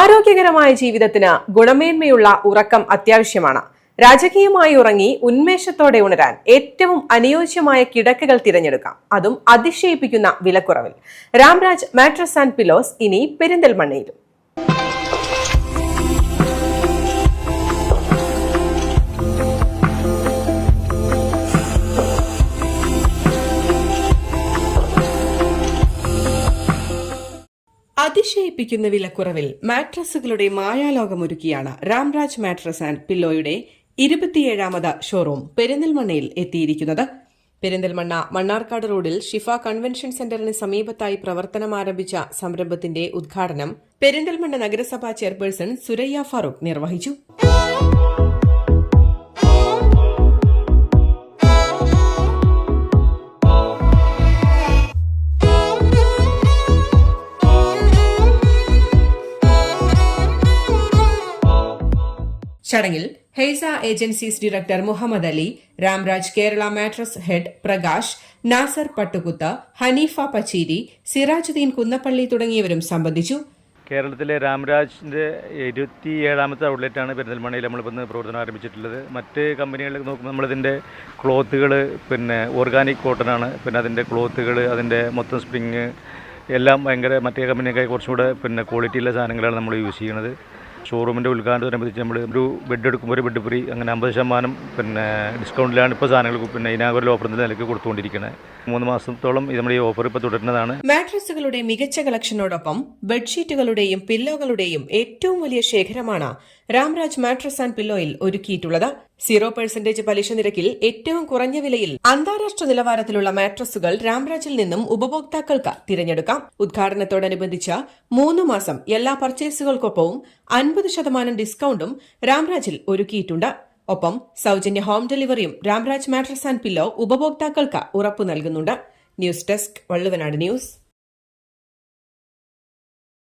ആരോഗ്യകരമായ ജീവിതത്തിന് ഗുണമേന്മയുള്ള ഉറക്കം അത്യാവശ്യമാണ്. രാജകീയമായി ഉറങ്ങി ഉന്മേഷത്തോടെ ഉണരാൻ ഏറ്റവും അനുയോജ്യമായ കിടക്കകൾ തിരഞ്ഞെടുക്കാം, അതും അതിശയിപ്പിക്കുന്ന വിലക്കുറവിൽ. രാംരാജ് മാട്രസ് ആൻഡ് പില്ലോസ് ഇനി പെരിന്തൽമണ്ണയിലും. അതിശയിപ്പിക്കുന്ന വിലക്കുറവിൽ മാട്രസുകളുടെ മായാലോകമൊരുക്കിയാണ് രാംരാജ് മാട്രസ് ആൻഡ് പില്ലോയുടെ 27ാമത് ഷോറൂം പെരിന്തൽമണ്ണയിൽ എത്തിയിരിക്കുന്നത്. പെരിന്തൽമണ്ണ മണ്ണാർക്കാട് റോഡിൽ ഷിഫ കൺവെൻഷൻ സെന്ററിന് സമീപത്തായി പ്രവർത്തനം ആരംഭിച്ച സംരംഭത്തിന്റെ ഉദ്ഘാടനം പെരിന്തൽമണ്ണ നഗരസഭാ ചെയർപേഴ്സൺ സുരയ്യ ഫാറൂഖ് നിർവഹിച്ചു. ചടങ്ങിൽ ഹെയ്സ agencies director Muhammad Ali, Ramraj Kerala mattress head Prakash, Nasar Pattukuth, Haneefa Pacheeri, Sirajuddin Kunnappally തുടങ്ങിയവരും സംബന്ധിച്ചു. കേരളത്തിലെ രാംരാജിന്റെ 27ാമത്തെ ഔട്ട്ലെറ്റാണ് പെരിന്തൽമണ്ണയിൽ നമ്മളിപ്പോൾ പ്രവർത്തനം ആരംഭിച്ചിട്ടുള്ളത്. മറ്റ് കമ്പനികളിൽ നോക്കുമ്പോൾ നമ്മളിതിൻ്റെ ക്ലോത്തുകൾ ഓർഗാനിക് കോട്ടനാണ്. അതിൻ്റെ ക്ലോത്തുകൾ, അതിൻ്റെ മൊത്തം സ്പ്രിങ് എല്ലാം ഭയങ്കര മറ്റേ കമ്പനിയൊക്കെ കുറച്ചുകൂടെ ക്വാളിറ്റിയുള്ള സാധനങ്ങളാണ് നമ്മൾ യൂസ് ചെയ്യുന്നത്. ഷോറൂമിൻ്റെ ഉദ്ഘാടനത്തോടനുബന്ധിച്ച് നമ്മൾ ഒരു ബെഡ് എടുക്കുമ്പോൾ ഒരു ബെഡ് ഫ്രീ, അങ്ങനെ 50% ഡിസ്കൗണ്ടിലാണ് ഇപ്പോൾ സാധനങ്ങൾ ഇനാഗുറൽ ഓഫർ നിലയ്ക്ക് കൊടുത്തുകൊണ്ടിരിക്കുന്നത്. 3 മാസത്തോളം നമ്മുടെ ഈ ഓഫർ ഇപ്പോൾ തുടരുന്നതാണ്. മാട്രസുകളുടെ മികച്ച കളക്ഷനോടൊപ്പം ബെഡ്ഷീറ്റുകളുടെയും പില്ലോകളുടെയും ഏറ്റവും വലിയ ശേഖരമാണ് രാംരാജ് മാട്രസ് ആൻഡ് പില്ലോയിൽ ഒരുക്കിയിട്ടുള്ളത്. 0% പലിശ നിരക്കിൽ ഏറ്റവും കുറഞ്ഞ വിലയിൽ അന്താരാഷ്ട്ര നിലവാരത്തിലുള്ള മാട്രസുകൾ രാംരാജിൽ നിന്നും ഉപഭോക്താക്കൾക്ക് തിരഞ്ഞെടുക്കാം. ഉദ്ഘാടനത്തോടനുബന്ധിച്ച് 3 മാസം എല്ലാ പർച്ചേസുകൾക്കൊപ്പവും 50% ഡിസ്കൌണ്ടും രാംരാജിൽ ഒരുക്കിയിട്ടുണ്ട്. ഒപ്പം സൗജന്യ ഹോം ഡെലിവറിയും രാംരാജ് മാട്രസ് ആൻഡ് പില്ലോ ഉപഭോക്താക്കൾക്ക് ഉറപ്പു നൽകുന്നുണ്ട്. News desk, Valluvanad news.